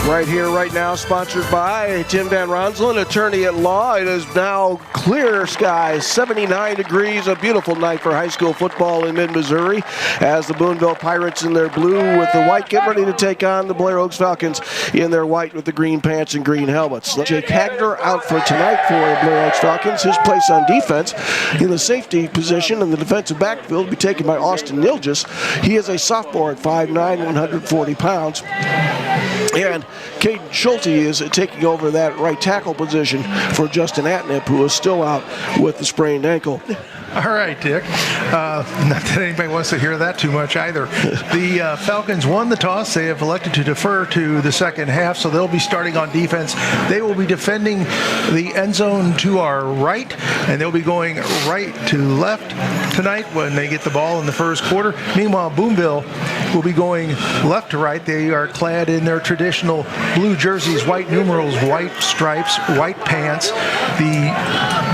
Right here, right now, sponsored by Tim Van Ronselen, attorney at law. It is now clear skies, 79 degrees, a beautiful night for high school football in mid-Missouri as the Boonville Pirates in their blue with the white get ready to take on the Blair Oaks Falcons in their white with the green pants and green helmets. Jake Hagner out for tonight for the Blair Oaks Falcons. His place on defense in the safety position in the defensive backfield will be taken by Austin Nilges. He is a sophomore at 5'9", 140 pounds. And Caden Schulte is taking over that right tackle position for Justin Atnip, who is still out with the sprained ankle. All right, Dick. Not that anybody wants to hear that too much either. The Falcons won the toss. They have elected to defer to the second half, so they'll be starting on defense. They will be defending the end zone to our right, and they'll be going right to left tonight when they get the ball in the first quarter. Meanwhile, Boonville will be going left to right. They are clad in their traditional blue jerseys, white numerals, white stripes, white pants, the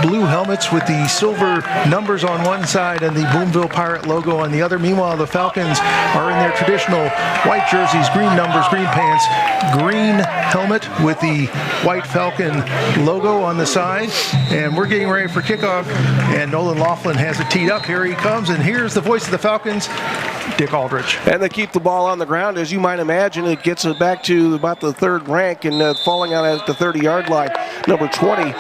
blue helmets with the silver numbers on one side and the Boonville Pirate logo on the other. Meanwhile, the Falcons are in their traditional white jerseys, green numbers, green pants, green helmet with the white Falcon logo on the side. And we're getting ready for kickoff, and Nolan Laughlin has it teed up. Here he comes, and here's the voice of the Falcons, Dick Aldrich. And they keep the ball on the ground. As you might imagine, it gets it back to about the third rank and falling out at the 30-yard line. Number 20.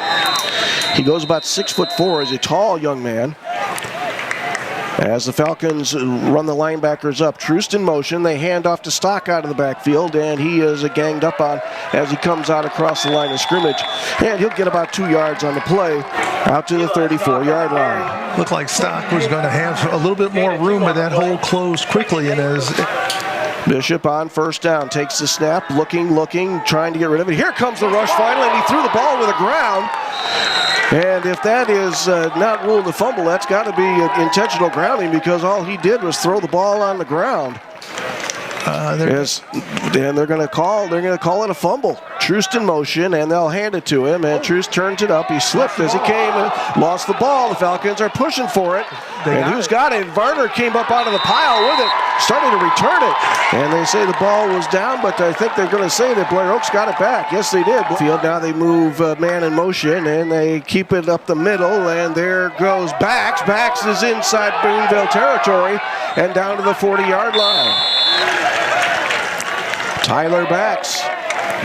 He goes about 6'4", is a tall young man. As the Falcons run the linebackers up, Troost in motion. They hand off to Stock out of the backfield, and he is ganged up on as he comes out across the line of scrimmage. And he'll get about 2 yards on the play out to the 34-yard line. Looked like Stock was going to have a little bit more room, but that hole closed quickly. And as Bishop on first down, takes the snap, looking, trying to get rid of it. Here comes the rush finally, and he threw the ball to the ground. And if that is not ruled a fumble, that's got to be intentional grounding, because all he did was throw the ball on the ground. And they're going to call it a fumble. Troost in motion, and they'll hand it to him, and Troost turns it up. He slipped as he came and lost the ball. The Falcons are pushing for it. And who's got it? Varner came up out of the pile with it, starting to return it. And they say the ball was down, but I think they're going to say that Blair Oaks got it back. Yes, they did. Field now they move man in motion, and they keep it up the middle, and there goes Bax. Bax is inside Boonville territory and down to the 40-yard line. Tyler Bax,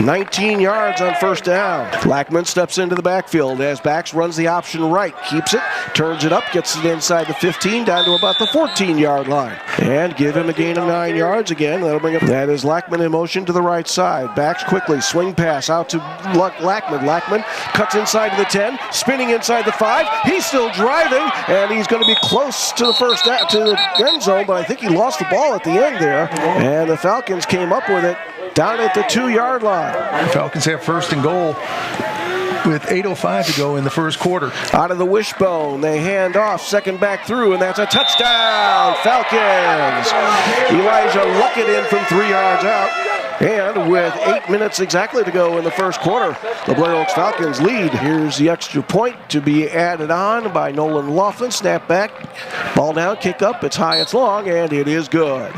19 yards on first down. Lackman steps into the backfield as Bax runs the option right, keeps it, turns it up, gets it inside the 15, down to about the 14-yard line. And give him a gain of 9 yards again. That'll bring up. That is Lackman in motion to the right side. Bax quickly, swing pass out to Lackman. Lackman cuts inside to the 10, spinning inside the 5. He's still driving, and he's going to be close to the to the end zone, but I think he lost the ball at the end there. And the Falcons came up with it down at the 2-yard line. Falcons have first and goal with 8:05 to go in the first quarter. Out of the wishbone, they hand off, second back through, and that's a touchdown, Falcons. Elijah Luckett in from 3 yards out. And with 8 minutes exactly to go in the first quarter, the Blair Oaks Falcons lead. Here's the extra point to be added on by Nolan Laughlin. Snap back, ball down, kick up, it's high, it's long, and it is good.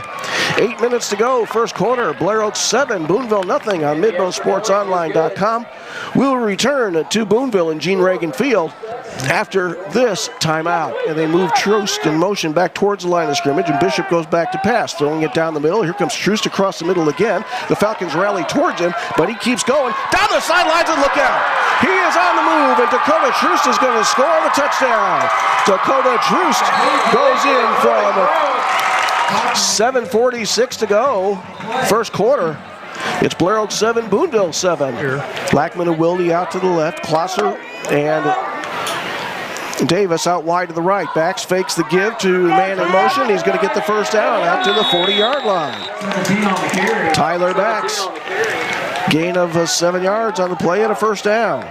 8 minutes to go, first quarter. Blair Oaks 7, Boonville nothing on MidMoSportsOnline.com. We'll return to Boonville and Gene Reagan Field after this timeout. And they move Troost in motion back towards the line of scrimmage, and Bishop goes back to pass, throwing it down the middle. Here comes Troost across the middle again. The Falcons rally towards him, but he keeps going down the sidelines, and look out. He is on the move, and Dakota Troost is going to score the touchdown. Dakota Troost goes in from 7:46 to go, first quarter. It's Blair Oaks 7, Boonville 7. Lackman and Wilde out to the left, Closser and Davis out wide to the right. Bax fakes the give to man in motion. He's going to get the first down out to the 40-yard line. Tyler Bax, gain of 7 yards on the play and a first down.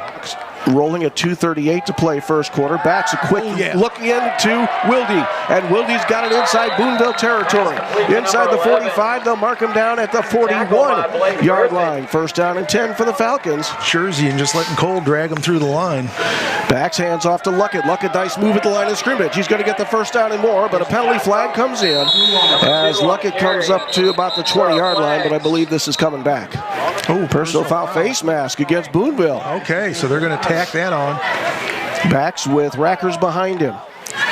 Rolling at 2:38 to play first quarter. Bax a quick look into Wilde, and Wilde's got it inside Boonville territory. Inside the 45, they'll mark him down at the 41-yard line. First down and 10 for the Falcons. Jersey and just letting Cole drag him through the line. Bax hands off to Luckett. Luckett dice move at the line of scrimmage. He's going to get the first down and more, but a penalty flag comes in as Luckett comes up to about the 20-yard line, but I believe this is coming back. Oh, personal foul face mask against Boonville. Okay, so they're going to tack that on. Bax with Rackers behind him.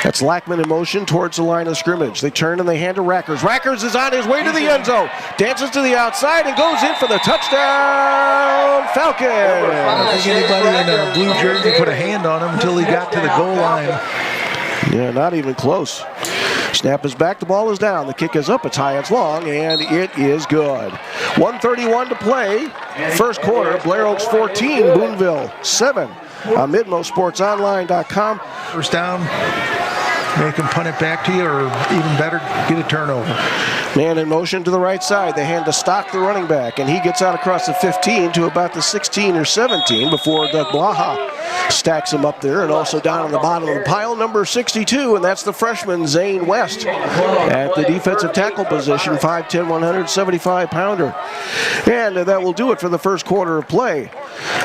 That's Lackman in motion towards the line of scrimmage. They turn and they hand to Rackers. Rackers is on his way to the end zone. Dances to the outside and goes in for the touchdown, Falcons. I don't think anybody in a blue jersey put a hand on him until he got to the goal line. Yeah, not even close. Snap is back, the ball is down. The kick is up, it's high, it's long, and it is good. 1:31 to play. First quarter, Blair Oaks 14, Boonville 7. On MidMoSportsOnline.com. First down, make them punt it back to you, or even better, get a turnover. Man in motion to the right side. They hand to Stock, the running back, and he gets out across the 15 to about the 16 or 17 before Doug Blaha stacks him up there, and also down on the bottom of the pile, number 62, and that's the freshman Zayne West at the defensive tackle position, 5'10", 175-pounder. And that will do it for the first quarter of play.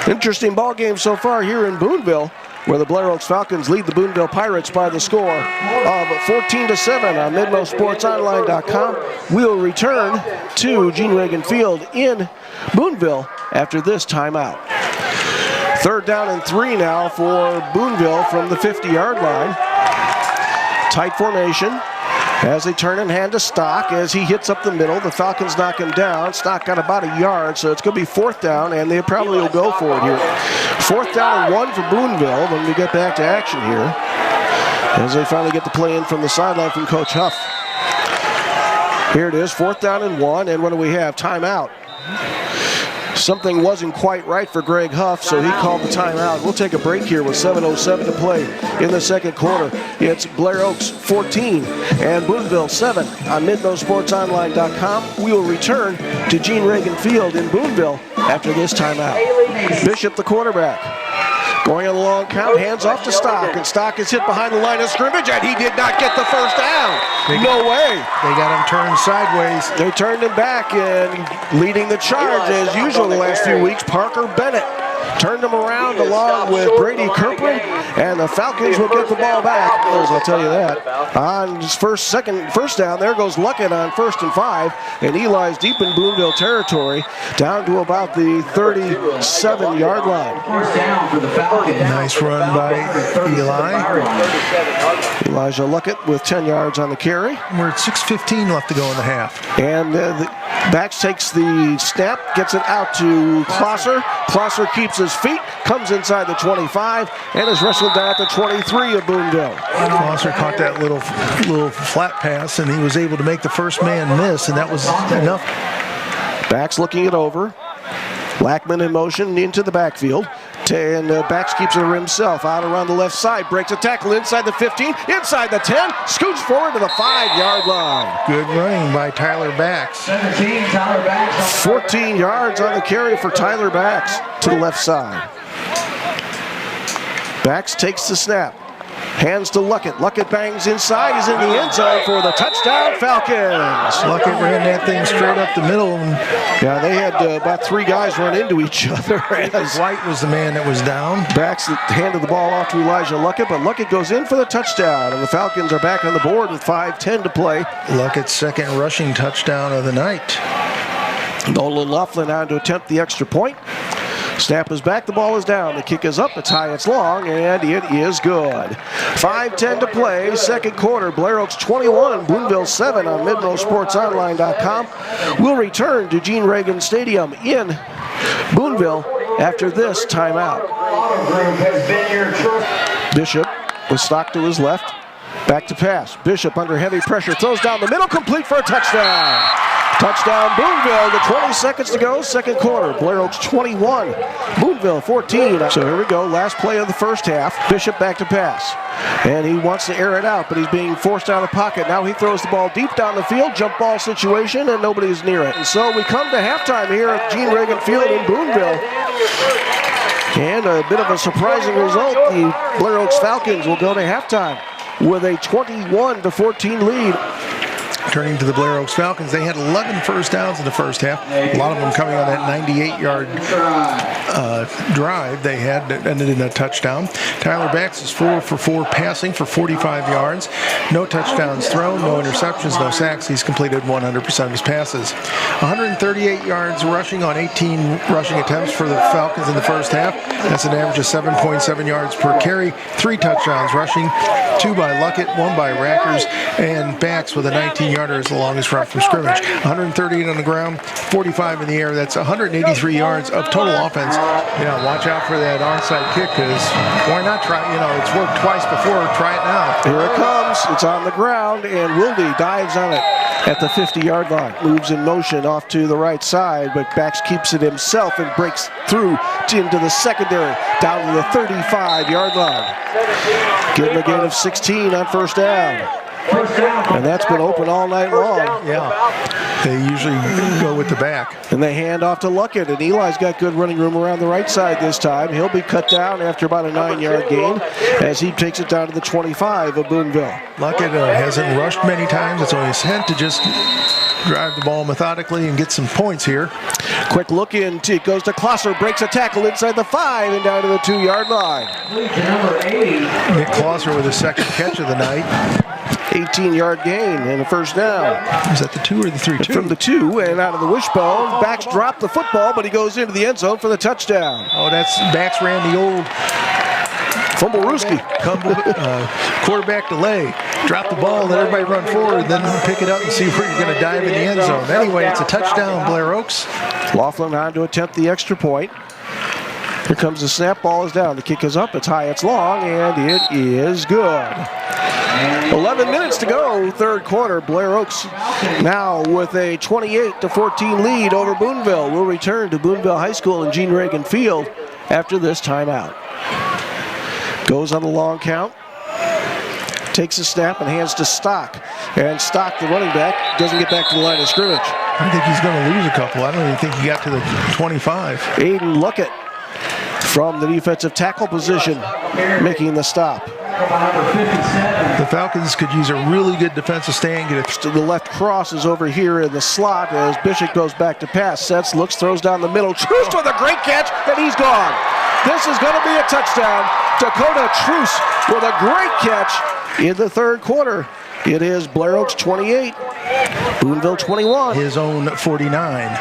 Interesting ball game so far here in Boonville, where the Blair Oaks Falcons lead the Boonville Pirates by the score of 14-7 on MidMoSportsOnline.com. We'll return to Gene Reagan Field in Boonville after this timeout. Third down and 3 now for Boonville from the 50-yard line. Tight formation as they turn and hand to Stock as he hits up the middle. The Falcons knock him down. Stock got about a yard, so it's going to be fourth down, and they probably will go for it here. Fourth down and 1 for Boonville when we get back to action here as they finally get the play in from the sideline from Coach Huff. Here it is, fourth down and 1, and what do we have? Timeout. Something wasn't quite right for Greg Huff, so he called the timeout. We'll take a break here with 7:07 to play in the second quarter. It's Blair Oaks 14 and Boonville 7 on MidMoSportsOnline.com. We will return to Gene Reagan Field in Boonville after this timeout. Bishop, the quarterback, going on the long count, hands off to Stock, and Stock is hit behind the line of scrimmage, and he did not get the first down. No way. They got him turned sideways. They turned him back, and leading the charge, as usual the last few weeks, Parker Bennett turned him around along with Brady Kerperin, and the Falcons will get the ball back. I'll tell you that. On his first down, there goes Luckett on 1st and 5, and Eli's deep in Boonville territory, down to about the 37-yard line. Nice run by Eli. Elijah Luckett with 10 yards on the carry. We're at 6:15 left to go in the half. And Bax takes the snap, gets it out to Closser. Closser keeps his feet, comes inside the 25, and is wrestled down at the 23 of Boonville. Closser caught that little flat pass, and he was able to make the first man miss, and that was enough. Bax looking it over. Lackman in motion into the backfield. And Bax keeps it for himself out around the left side. Breaks a tackle inside the 15, inside the 10. Scoots forward to the 5-yard line. Good running by Tyler Bax. 14 yards on the carry for Tyler Bax to the left side. Bax takes the snap. Hands to Luckett. Luckett bangs inside. He's in the end zone for the touchdown, Falcons. Luckett ran that thing straight up the middle. Yeah, they had about 3 guys run into each other. White was the man that was down. Bax handed the ball off to Elijah Luckett, but Luckett goes in for the touchdown, and the Falcons are back on the board with 5:10 to play. Luckett's second rushing touchdown of the night. Nolan Laughlin on to attempt the extra point. Snap is back, the ball is down, the kick is up, it's high, it's long, and it is good. 5:10 to play, second quarter, Blair Oaks 21, Boonville 7 on MidMoSportsOnline.com. We'll return to Gene Reagan Stadium in Boonville after this timeout. Bishop with Stock to his left, back to pass. Bishop under heavy pressure, throws down the middle, complete for a touchdown. Touchdown Boonville, the 20 seconds to go, second quarter. Blair Oaks 21, Boonville 14. So here we go, last play of the first half. Bishop back to pass. And he wants to air it out, but he's being forced out of the pocket. Now he throws the ball deep down the field, jump ball situation, and nobody's near it. And so we come to halftime here at Gene Reagan Field in Boonville. And a bit of a surprising result. The Blair Oaks Falcons will go to halftime with a 21-14 lead Turning to the Blair Oaks Falcons, they had 11 first downs in the first half. A lot of them coming on that 98-yard drive they had that ended in a touchdown. Tyler Bax is 4 for 4 passing for 45 yards. No touchdowns thrown, no interceptions, no sacks. He's completed 100% of his passes. 138 yards rushing on 18 rushing attempts for the Falcons in the first half. That's an average of 7.7 yards per carry. 3 touchdowns rushing, 2 by Luckett, 1 by Rackers, and Bax with a 19-yarder is the longest run from scrimmage. 138 on the ground, 45 in the air. That's 183 yards of total offense. Watch out for that onside kick, because why not try? It's worked twice before. Try it now. Here it comes. It's on the ground, and Wilde dives on it at the 50-yard line. Moves in motion off to the right side, but Bax keeps it himself and breaks through into the secondary, down to the 35-yard line. Getting a gain of 16 on first down. And that's been open all night long. Yeah, they usually go with the back. And they hand off to Luckett, and Eli's got good running room around the right side this time. He'll be cut down after about a 9-yard gain as he takes it down to the 25 of Boonville. Luckett hasn't rushed many times. It's only sent to just drive the ball methodically and get some points here. Quick look in, it goes to Closser, breaks a tackle inside the 5 and down to the 2-yard line. Nick Closser with his second catch of the night. 18-yard gain and a first down. Is that the 2 or the 3? 2. From the 2 and out of the wishbone. Bax dropped the football, but he goes into the end zone for the touchdown. Oh, that's Bax ran the old Fumble-rooski. Quarterback delay. Drop the ball, let everybody run forward, then pick it up and see where you're going to dive in the end zone. Anyway, it's a touchdown, Blair Oaks. Laughlin on to attempt the extra point. Here comes the snap, ball is down. The kick is up, it's high, it's long, and it is good. 11 minutes to go, third quarter. Blair Oaks now with a 28-14 lead over Boonville. We'll return to Boonville High School and Gene Reagan Field after this timeout. Goes on the long count. Takes a snap and hands to Stock. And Stock, the running back, doesn't get back to the line of scrimmage. I think he's going to lose a couple. I don't even think he got to the 25. Ayden Luckett from the defensive tackle position making the stop. The Falcons could use a really good defensive stand. Get it. The left cross is over here in the slot as Bishop goes back to pass. Sets, looks, throws down the middle. Truce with a great catch, and he's gone. This is going to be a touchdown. Dakota Truce with a great catch in the third quarter. It is Blair Oaks 28, Boonville 21. His own 49.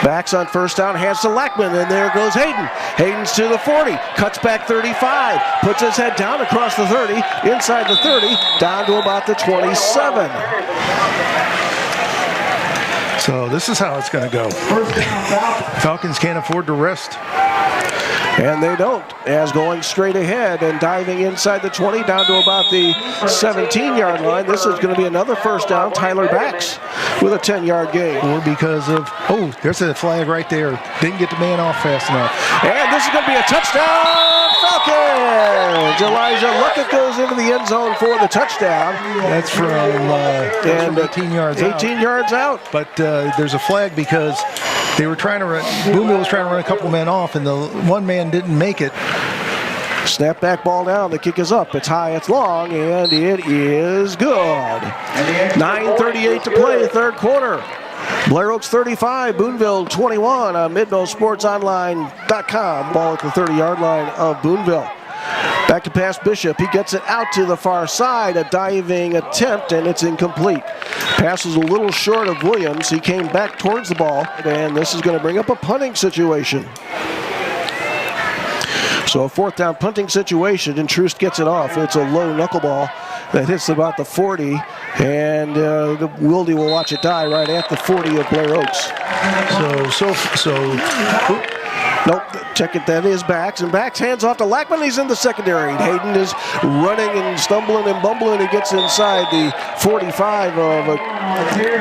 Bax on first down, hands to Lackman, and there goes Hayden. Hayden's to the 40, cuts back 35, puts his head down across the 30, inside the 30, down to about the 27. So this is how it's going to go. Falcons can't afford to rest. And they don't, as going straight ahead and diving inside the 20 down to about the 17-yard line. This is going to be another first down. Tyler Bax with a 10-yard gain. Or because of, there's a flag right there. Didn't get the man off fast enough. And this is going to be a touchdown, Falcons! Elijah Luckett goes into the end zone for the touchdown. That's from 18 yards out. 18 yards out. But there's a flag because they were trying to run, Boonville was trying to run a couple men off, and the one man didn't make it. Snap back, ball down, the kick is up, it's high, it's long, and it is good. 9:38 to play, third quarter. Blair Oaks 35, Boonville 21 on MidMoSportsOnline.com. Ball at the 30-yard line of Boonville. Back to pass Bishop. He gets it out to the far side. A diving attempt, and it's incomplete. Pass is a little short of Williams. He came back towards the ball, and this is going to bring up a punting situation. So a fourth down punting situation, and Troost gets it off. It's a low knuckleball that hits about the 40, and Wilde will watch it die right at the 40 of Blair Oaks. Nope, check it, that is Bax, and Bax hands off to Lackman, he's in the secondary. Hayden is running and stumbling and bumbling, he gets inside the 45 of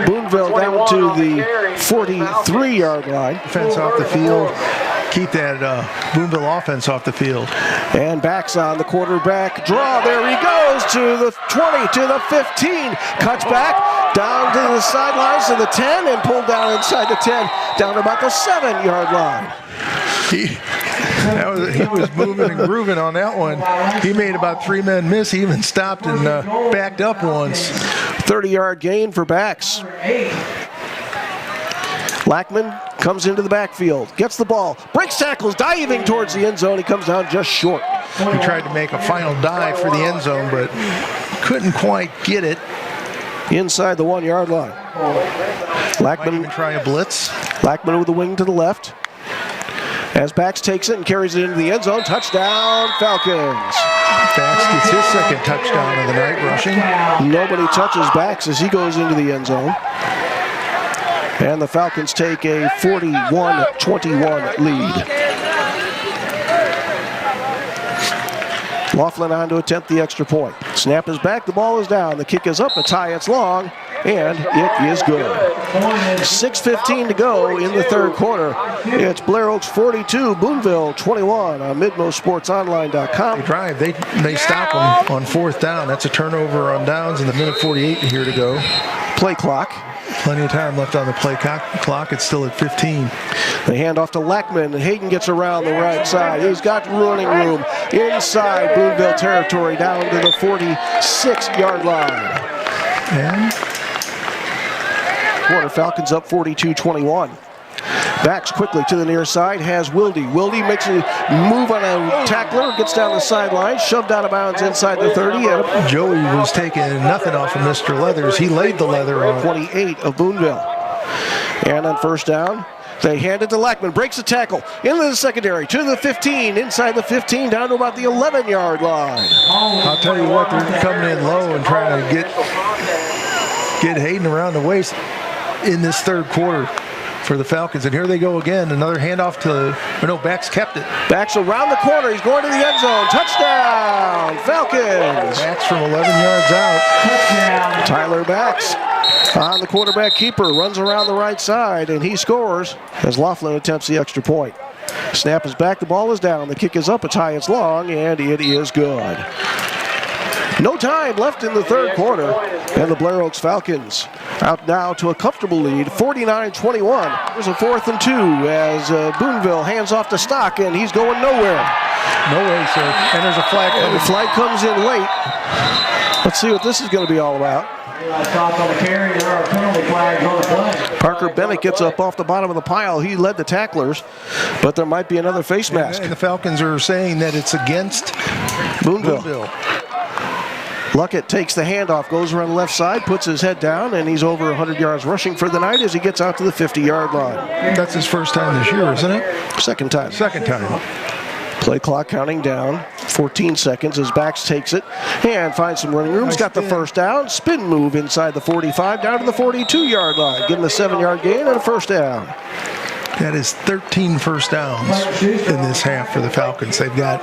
Boonville down to the 43-yard line. Defense off the field. Keep that Boonville offense off the field. And Bax on the quarterback draw. There he goes to the 20, to the 15. Cuts back, down to the sidelines to the 10, and pulled down inside the 10, down to about the 7-yard line. He was moving and grooving on that one. He made about 3 men miss. He even stopped and backed up once. 30-yard gain for Bax. Lackman comes into the backfield, gets the ball, breaks tackles, diving towards the end zone. He comes down just short. He tried to make a final dive for the end zone, but couldn't quite get it. Inside the 1-yard line. Lackman Might try a blitz. Lackman with the wing to the left. As Bax takes it and carries it into the end zone. Touchdown, Falcons. Bax gets his second touchdown of the night rushing. Nobody touches Bax as he goes into the end zone. And the Falcons take a 41-21 lead. Laughlin on to attempt the extra point. Snap is back, the ball is down, the kick is up, it's high, it's long, and it is good. 6:15 to go in the third quarter. It's Blair Oaks 42, Boonville 21 on MidMoSportsOnline.com. They drive, they stop them on fourth down. That's a turnover on downs in the minute 48 here to go. Play clock. Plenty of time left on the play clock. It's still at 15. They hand off to Lackman, and Hayden gets around the right side. He's got running room inside Boonville territory down to the 46-yard line. And quarter, Falcons up 42-21. Bax quickly to the near side, has Wilde. Wilde makes a move on a tackler, gets down the sideline, shoved out of bounds inside the 30. Joey was taking nothing off of Mr. Leathers. He laid the leather on 28 of Boonville. And on first down, they hand it to Lackman, breaks the tackle, into the secondary, to the 15, inside the 15, down to about the 11-yard line. I'll tell you what, they're coming in low and trying to get Hayden around the waist in this third quarter for the Falcons. And here they go again. Another handoff to, Bax kept it. Bax around the corner. He's going to the end zone. Touchdown, Falcons. Bax from 11 yards out. Tyler Bax on the quarterback keeper. Runs around the right side, and he scores as Laughlin attempts the extra point. Snap is back. The ball is down. The kick is up. It's high. It's long, and it is good. No time left in the third quarter, and the Blair Oaks Falcons out now to a comfortable lead, 49-21. There's a 4th and 2 as Boonville hands off to Stock, and he's going nowhere. No way, sir. And there's a flag coming. The flag comes in late. Let's see what this is going to be all about. Parker Bennett gets up off the bottom of the pile. He led the tacklers, but there might be another face mask. And the Falcons are saying that it's against Boonville. Luckett takes the handoff, goes around the left side, puts his head down, and he's over 100 yards rushing for the night as he gets out to the 50-yard line. That's his first time this year, isn't it? Second time. Second time. Play clock counting down, 14 seconds as Bax takes it and finds some running room. He's got the first down, spin move inside the 45, down to the 42-yard line, getting a 7-yard gain and a first down. That is 13 first downs in this half for the Falcons. They've got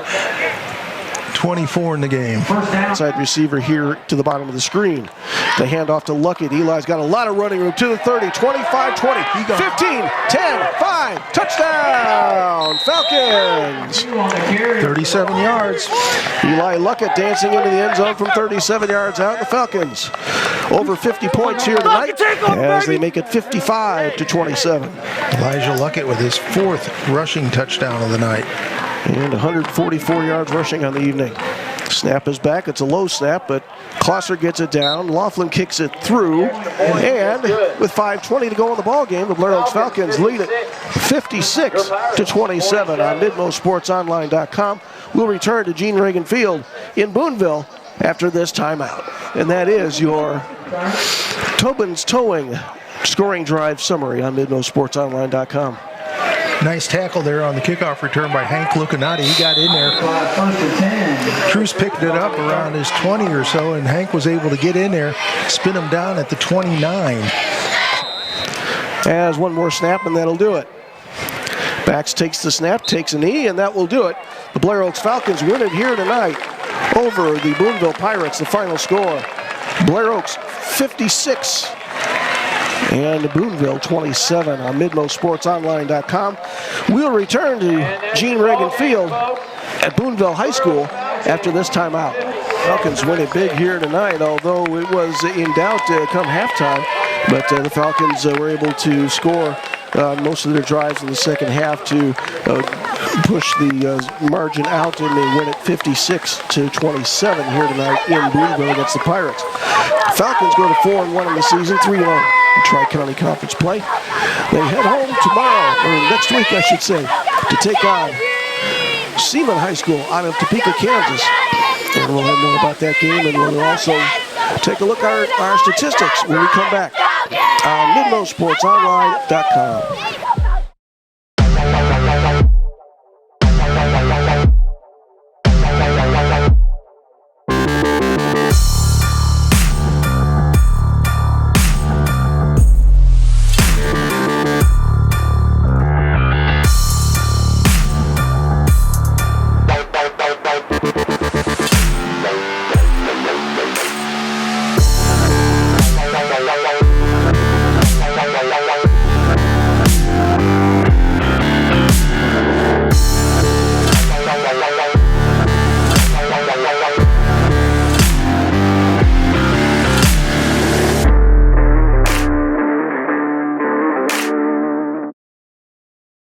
24 in the game. Inside receiver here to the bottom of the screen. The handoff to Luckett. Eli's got a lot of running room to the 30, 25, 20, 15, 10, 5. Touchdown, Falcons. 37 yards. Eli Luckett dancing into the end zone from 37 yards out. The Falcons over 50 points here tonight as they make it 55-27. Elijah Luckett with his 4th rushing touchdown of the night. And 144 yards rushing on the evening. Snap is back. It's a low snap, but Closser gets it down. Laughlin kicks it through. And with 5:20 to go in the ball game, the Blair Oaks Falcons lead it 56-27 on MidMoSportsOnline.com. We'll return to Gene Reagan Field in Boonville after this timeout. And that is your Tobin's Towing scoring drive summary on MidMoSportsOnline.com. Nice tackle there on the kickoff return by Hank Lueckenotte. He got in there. Truce picked it up around his 20 or so, and Hank was able to get in there, spin him down at the 29. As one more snap, and that'll do it. Bax takes the snap, takes a knee, and that will do it. The Blair Oaks Falcons win it here tonight over the Boonville Pirates. The final score, Blair Oaks 56. And Boonville 27 on MidMoSportsOnline.com. We'll return to Gene Reagan Field at Boonville High School after this timeout. Falcons win it big here tonight, although it was in doubt come halftime. But the Falcons were able to score most of their drives in the second half to push the margin out, and they win it 56-27 here tonight in Boonville against the Pirates. Falcons go to 4-1 in the season, 3-0 in Tri-County Conference play. They head home tomorrow, or next week I should say, to take on Seaman High School out of Topeka, Kansas. And we'll have more about that game, and we'll also take a look at our statistics when we come back on MidMoSportsOnline.com.